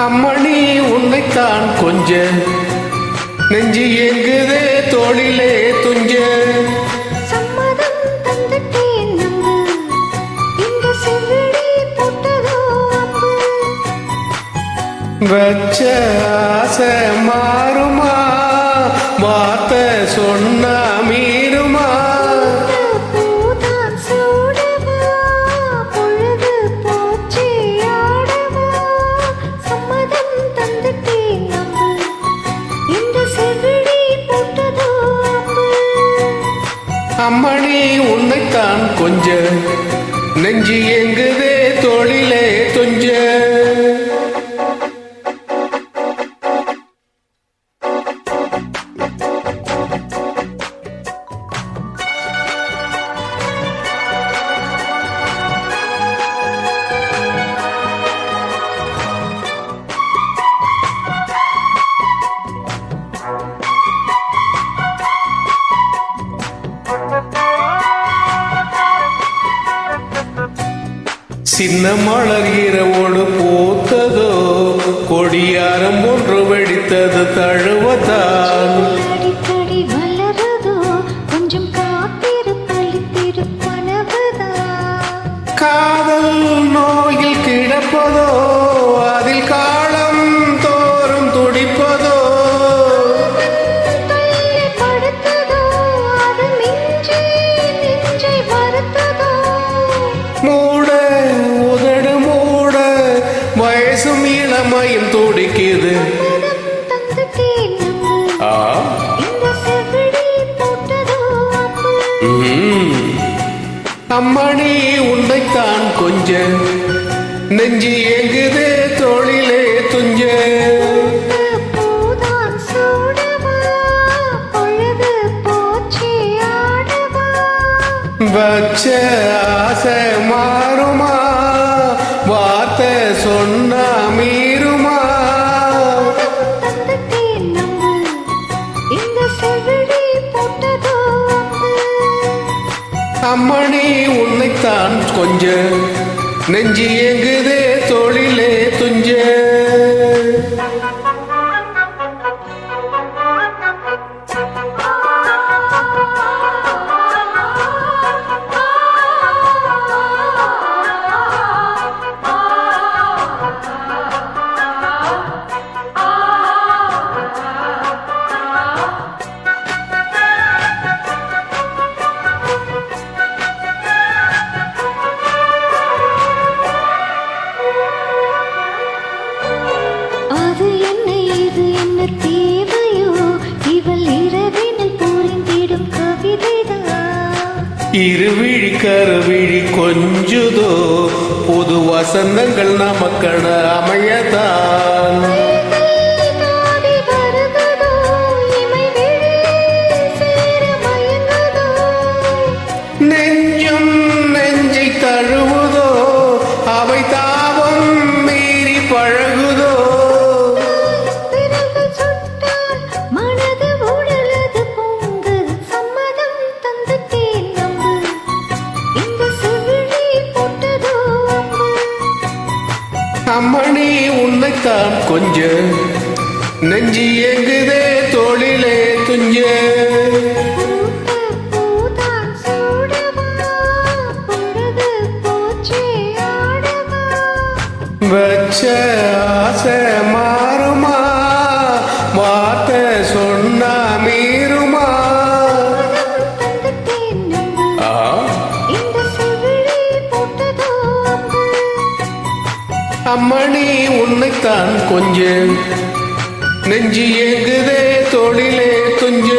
அம்மணி உன்னைத்தான் கொஞ்ச நெஞ்சு எங்குதே தோளிலே துஞ்ச சம்மதம் தந்துட்டேன் இந்த செவிலி போட்டதோ வச்ச ஆசை மாறுமா வார்த்தை சொன்னா மீறுமா அம்மணி உன்னைத்தான் கொஞ்ச நெஞ்சு எங்குதே தோளிலே துஞ்ச சின்ன மலர் இரவோடு பூத்ததோ கொடியாரம் ஒன்று வெடித்தது தழுவத்தான் அடிக்கடி வளரதோ கொஞ்சம் காதல் நோயில் கிடப்பதோ அதில் காலம் தோறும் துடிப்பதோ வயசும் இளமையும் துடிக்குது அம்மணி உன்னைத்தான் கொஞ்ச நெஞ்சு எங்குதே தோளிலே துஞ்ச வச்ச ஆசை மாறுமா வார்த்தை சொன்னா மீறுமா அம்மணி உன்னைத்தான் கொஞ்ச நெஞ்சு எங்குதே தோளிலே துஞ்ச இருவிழி கருவிழி கொஞ்சுதோ புது வசந்தங்கள் நமக்கென அமையதான் நெஞ்சும் நெஞ்சை தழுவுதோ அவை தாபம் மீறி பழகுதோ அம்மணி உன்னைத்தான் கொஞ்ச நெஞ்சு எங்குதே தோளிலே துஞ்ச வச்ச ஆசை மாறுமா வார்த்தை சொன்னா மீறுமா அம்மணி உன்னைத்தான் கொஞ்ச நெஞ்சு எங்குதே தோளிலே துஞ்ச